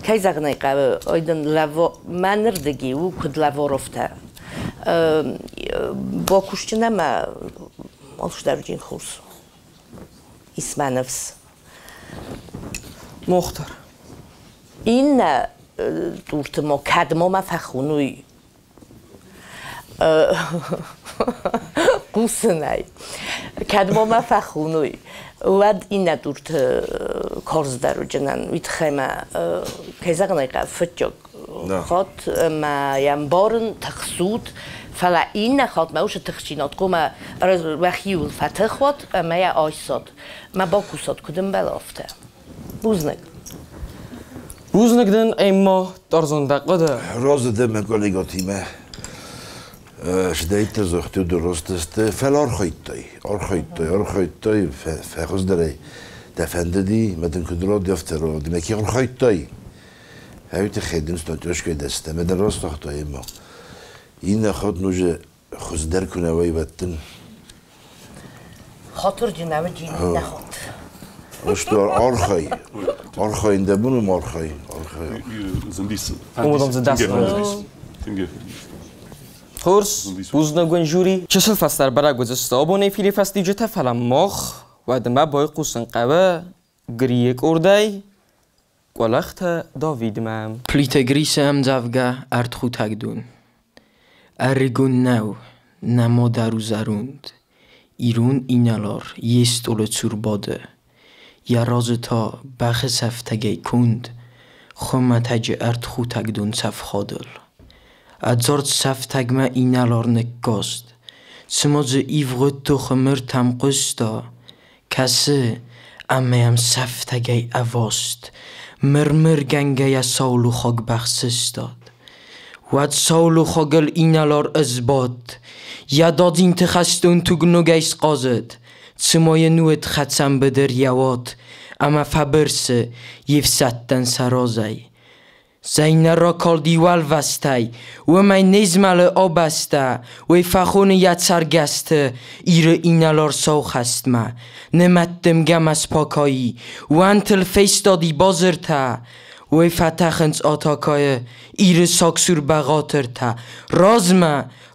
کی زغنی قبل ایدن لوا منردگی و کد لوا رفته. با کشتن ما آلش در جین خورس اسم نفس مختار این دورت ما کدما ما فخونوی قوسنای کدما ما فخونوی ود این دورت کارز در جنن ویت خیمه کیزا قنایقه فتجاگ خاط ما یمبارن تخسود فلا این نخواد ما وش تخشینات قوم وخیول فتح خود ما یا آیساد ما با کوساد کدوم بلافته بوزنگ دن اما تارزان دقیقه راز ده من کلیگاتیمه شدایت زختی درست است فل آرخایتای فخوز داره دفنددی مدن کدرات دفترو دمکی آن خواهید تایی هایت خیدن استانتوش که دسته مدن راست نختایی ما این نخواد نوجه خزدر کنه وی بطن خاطر جنوه جینی نخواد اشتوار آرخای دبونم آرخای زندیس Umudam za dastan. Хурс, узнагон жюри, чешел фастар барагузеста, абоне фили фасти жета фалам мох, вадма бой қусын қава, гриек ордай, قلخت داوید مام پلیتگریس هم زفگه ارد خود تگدون ارگون نو نما درو زروند ایرون اینالار یست اول چور باده یا راز تا بخ سفتگی کند خمتج ارد خود تگدون سف خادل ادزارد سفتگمه اینالار نگاست سماز ایوغد تو خمر تم قستا کسه اما هم سفتگی اواست مرمر گنگه یا ساولو خاک بخصص داد ود ساولو خاگل اینالار ازباد یا داد این تخستون تو گنوگیس قازد سمای نوت خدسم بدر یواد اما فبرسه یفستن سرازی زین را کال دیوال وستی و من نزمل آبسته و فخون یاد سرگسته ایر اینالار سوخ است ما نمتم گم از پاکایی و انتل فیستادی بازر تا و فتخنز آتاکای ایر ساکسور بغاتر تا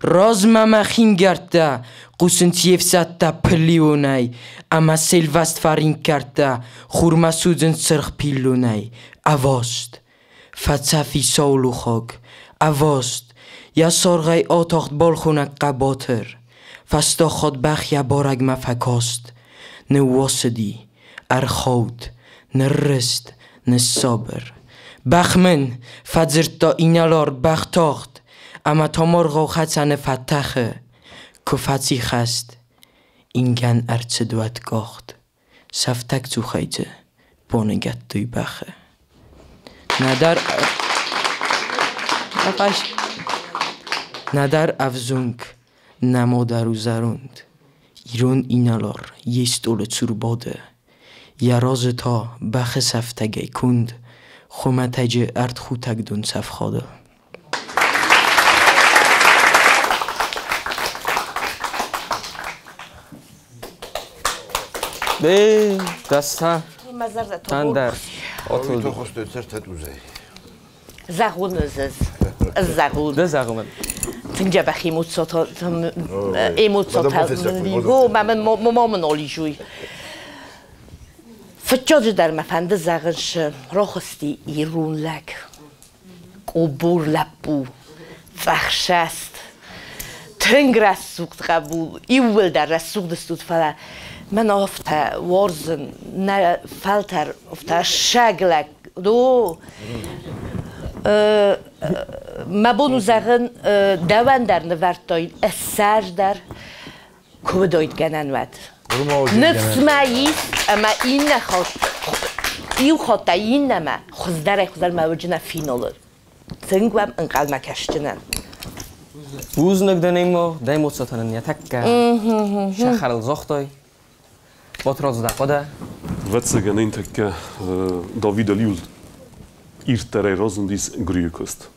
رازما مخین گرده قوسنت یفست تا پلیونای اما سیلوست فرین کرده خورما سوزن سرخ پیلونای اواست فتصفی ساولو خاک اواست یا سارغای آتاخت بالخونک قباتر فستا خود بخیا بارگ مفکاست نه واسدی ارخود نه رست نه صابر بخمن فزرت دا اینالار بختاخت اما تا مرغا خدسن فتخه کفتی خست اینگن ارچه دوت گاخت سفتک تو خیجه بانگت دوی بخه ندر افزونک نما درو زروند ایرون اینالار یست اول چور باده یا راز تا بخ سفتگی کند خمتج ارد خود تگدون سف خاده به دسته تندر آتول تو خواسته سرت دوزه زغون از زغون ده زغون تنجا بخی موتساتا موتساتا لیگو من آلی جوی فتجاج در مفنده زغنش راخستی ایرون لک قبور لبو فخشست تنگ رسوخت قبول ایول در رسوخ دستود فلا من افتا وارزن نه فلتر افتا شگلک دو مبونو زغن دوان در نورد داید اثر در که داید گنن ود نفس ماییست اما این نخواد ایو خواهد این نما خوزدر موجنه فینالر تنگوام انقل مکشتنن بوز نگده نیما دایموت ساتانن یا تکه شخرل زختای باتراز دقاده Vecegen inte David Ljul írtere rozundis grüköst.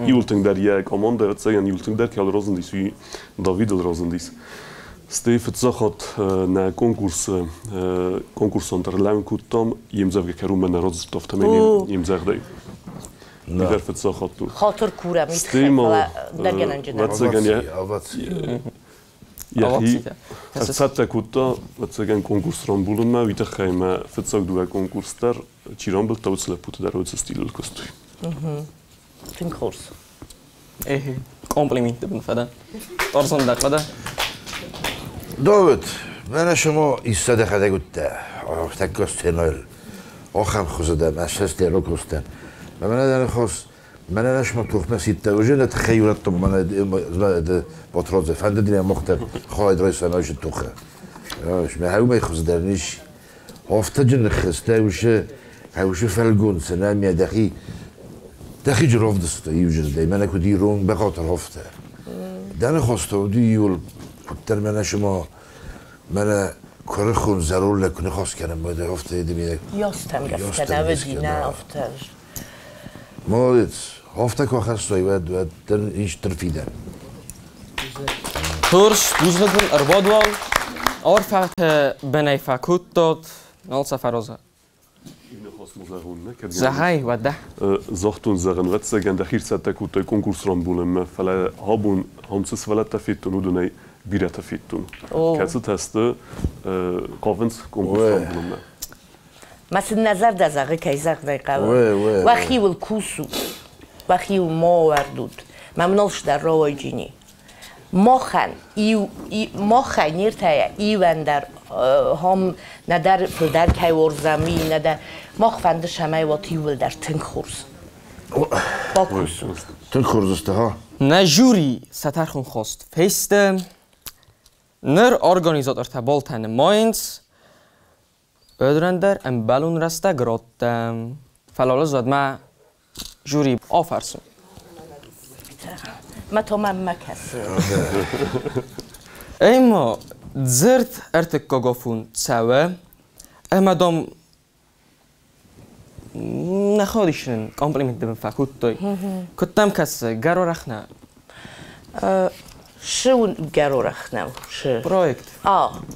Jultung der jag amanda vecegen jultung der kjal rozundis vi David rozundis. Stefet zachat na konkurson ter lemkutam jem zavge kerumen na rozstoftameni jem zagdai. Verfet zachat tu. خاطر کورم میتخیل درگنن جدا Vecegen Jahi, Szate kuta, vecegen konkursran bulunma, vitachajme fecak duve konkurstar, čirambel ta ucele puta dar uce stilul kostuj. Ten kurs. Kompliment ben fada. Tarzan daqada. داود من شما ایستاده خده گوته تکاست هنال آخم خوزده مشهست دیرو کستن و من نداره خواست من نشما تخمه سیده و جنه تخیلت تو من باترازه فنده دینه مختر خواهد رای سنایش توخه من هاومه خوزده نیش هفته جنه خسته هوشه فلگون سنه میه دخی جراف دسته ایو جنده من اکو دی رون بخاطر هفته دانه خواسته و دی یول کتر من شما من کار خون ضرور نکنه خواست کنم باید هفته دیگه یاستم گفتن نودی نه افتر مالت هفته که خستایی و در اینش ترفیدن Turs, buzlukun arbadwal, orfat benay fakut dort, nalsa faroza. Zahai wadda. Zachtun zeggen wat ze gaan de hirsa kut konkurs rambulen me fala habun hamses fala tafitun udunay bira tafitun. Katsu teste qavens konkurs rambulen me. مثل نظر در زاغه کیزاق دقیقه و خیول کوسو و خیول ما وردود ممنوش در روی جینی ما خنیر تایا ایوان در هم ندر فلدر کی ورزمی ندر ما خفند شمای و تیول در تنگ خورز با کوسو تنگ خورز است ها نجوری ستر خون خواست فیست نر ارگانیزاتور تبالتن ماینز ödrender en ballon resta grotten. Fallala zad ma juri afärsen. ما تو من مکس Ema zert ertek kagafun tsawe. Emadam نخادیشن کامپلیمنت دم فکوت توی. کتم کس گرو رخنه. شون گرو رخنه. پروژه.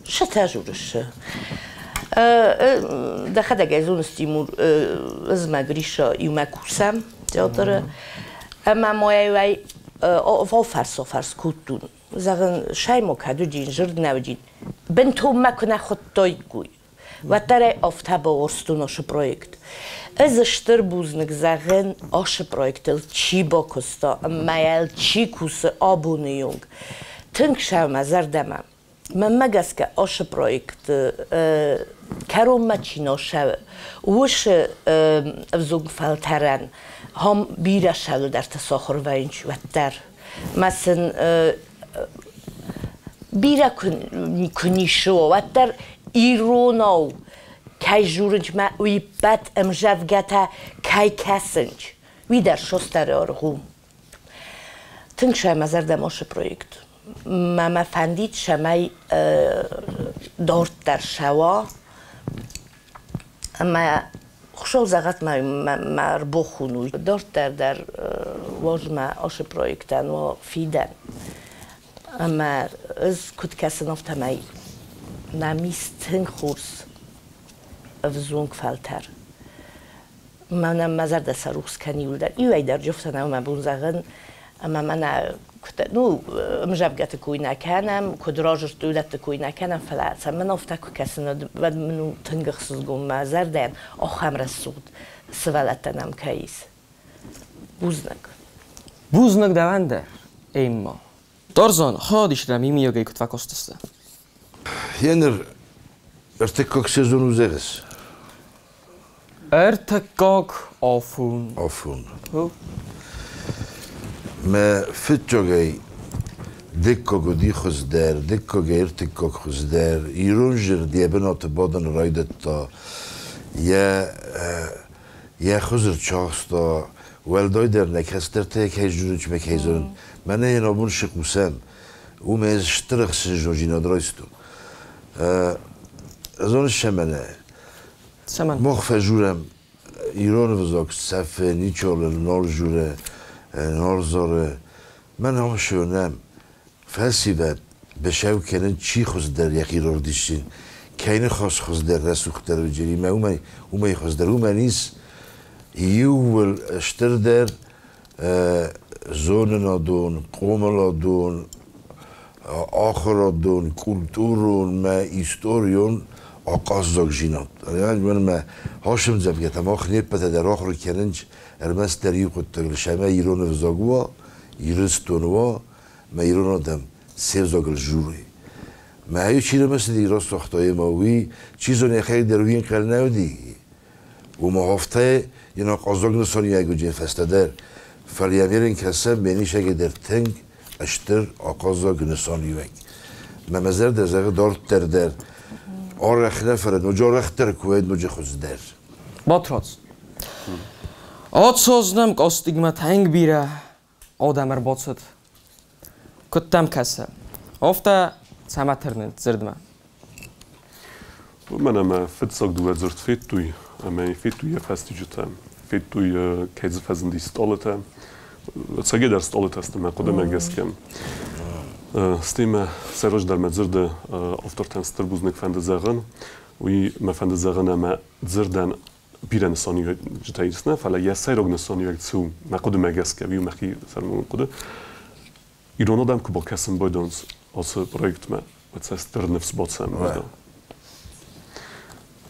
ش تجربهش. دخل گذون استیمور از مگریش یوم کورسم جادره. اما مایه وی فرس کودون. زغن شای مکدو جینجرد نوجین. بنتو مکنه خود توی کوی. و تره آفتاب ورستونش پروژه. از اشتر بوزنگ زغن آش پروژه چی با کستا میل چی کوس آبونیونگ. تنگ شو مزردمم. من مگس که آش پروژه کارم چینا شو. وش افزون فلترن هم بیره شلو در تساخر و اینچ و در مثلا بیره کنی شو و در ایروناو کی جورنج ما وی بات امجافگتا کی کسنج وی در شستر آرغوم تنگ شای مزردم آش پروژه ما فندید شمای دارت در شوا اما خوشو زغت ما بخونوی دارت در واج ما آش پروژه و فیدن اما از کد کسی نفت مای نمیستن خورس افزونگ فلتر من مزر دست روز کنیول در ایوی در جفتن اما بونزغن اما من نو مجابگت کوی نکنم کدراجر دولت کوی نکنم فلات من افته که کسی ند منو تنگخص گم مزر دن آخام رسود سوالتنم کیس بوزنگ دونده ایما دارزان خادش رمی میاگی کت فکستسته ینر ارتکاک سezonu زغس ارتکاک آفون ما فتجاگی دکاگو دی خزدر دکاگی ارتکاک خزدر ایران جردیه بنات بادن رایدت تا یا خزر چاخستا ولدای در نکستر تا یک هجورنچ مکیزن من این آبون شکوسم او میز شترخ سنجوجینا درایستو از آن شمنه مخفه جورم ایران وزاک صفه نیچاله نار جوره نار زاره من هم شونم فلسفه بشو کنن چی خوز در یکی رو دیشین کین خاص خوز در رسوخ در بجری ما اومای خوز در اومای نیست یول اشتر در زون نادون قوم نادون آخر دون کلتورون ما ایستوریون آقاز زاگ جینات. یعنی من ما هاشم زبگت ما خنیر پته در آخر کننج ارمس دریق و تقل شما ایران وزاگوا ایرستونوا ما ایران آدم سه زاگل جوری. ما هیچ چیزی مثل ایران ساختای ماوی چیزی نخیر در وین کل نودی. و ما هفته یه ناقازاگ نسانی اگه جن فسته در فریامیر کسب بینیش اگه در تنگ اشتر آقازاگ نسانی وک. ما مزر در زاگ دارت در آرخ نفرد نجار اختر کوید نجار خوز در. باتراز. آد سازنم که استیگما تنگ بیره آدمر باتسد. کتم کسه. افته سمترنند زردم. Мене фитсок дует зорт фитуй, ами фитуй я фестиджетем. Фитуй кейз фезен ди столете. Цагедер столете стеме кодеме гескем. Стиме се рождар ме зрде автортен стърбузник фенде зерен. Уи ме фенде зерен аме зрден бирен сони житаисне, фала я сайрог на сони векцу ме кодеме геске, виу мехи сармон коде. И ронодам кубо кесен бойдонс als project me, met zes sterne sbotsem.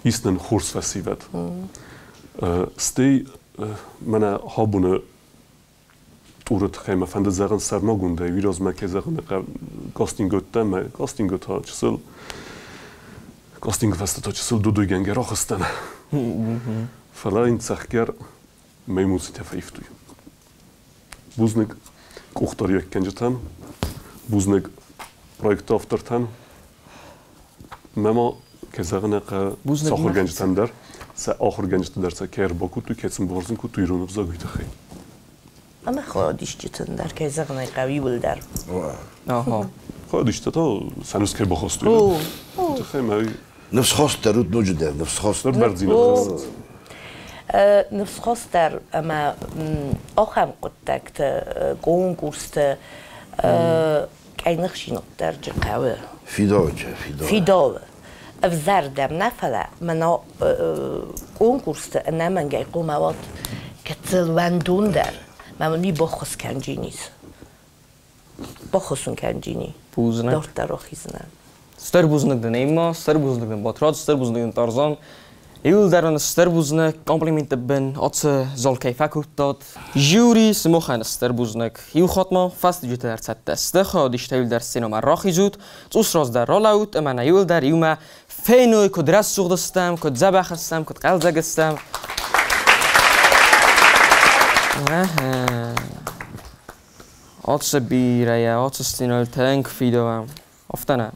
Isten horsfestivet. Stej mene habune toeret geime van de zeren sarnogunde, wie als me kezeren castingotte, me castingot ha chisel. Castingfestet ha chisel dudu igen gerochesten. Verlein zechker me musit ja feiftuj. Buznik kuchtarjek kenjetem, buznik projekt afterten. Memo kezerne ka sahur gençten der. Se ahur gençten der se ker baku tu ketsin borzun ku tu ironu zaguyta khay. Ama خودش جتن در که زغنه قوی ول در. آها. خودش تا سنوس که بخواستو. تخیم نفس خواست در رود نوجد در نفس خواست در برزیل. نفس خواست در اما آخام قدکت گونگوست کینخشینق در جقوه. فیداوه. افزردم نفله منا گونگوست نمنگی قوموات کتل وندون در. من بخوس کنجینیز. بخوسون کنجینی. Buznak. Dört der rochizne. Starbuznak den Ema, Starbuznak den Batrad, Starbuznak den Tarzan. Heel daar een Starbuznak complimenten ben, als ze zal kijken dat. Jury ze mogen een Starbuznak. Heel goed man, vast je daar zet testen. Ga die stel daar cinema rachizut. Zus ras daar rollout, en mijn heel daar juma. Fijne kodres zoekdestem, kod zabachestem, kod kalzagestem. Atse bíreje, atse színöl tank videóam. Aftana.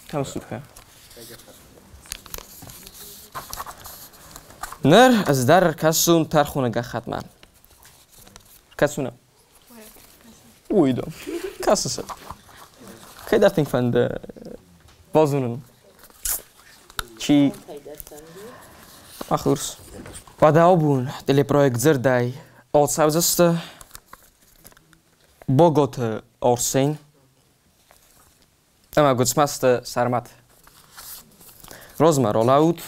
Kam szukha. Ner az dar kasun tarkhuna gakhatman. Kasuna. Uydo. Kasasa. Kayda think van de bazunen. Chi. Achurs. Padabun, teleprojekt Zerdai. Altsavzeste. Bogot Orsein. Ama godsmaste Sarmat. Rozma rollout.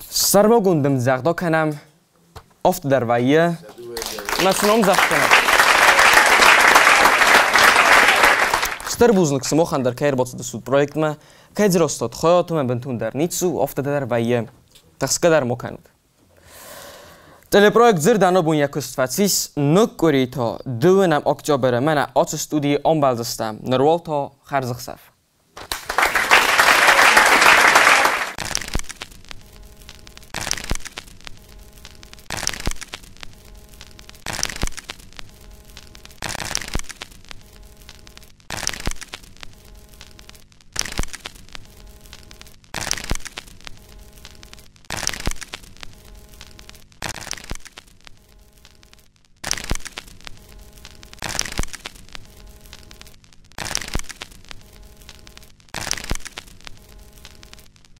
Sarmogundem zagdo kanam. Oft der Weihe. Masnom zagkanam. Starbuznik smochan der Kerbot de Sud projekt ma. Kajzrostot khoyatum bentun der nitsu oft der Weihe. Taskadar mokanut. Teleprojekt Zerdano bun yakustvatsis nuk korita 2 oktober mana aç studi onbaldestam. Nerwalta kharzıqsaf.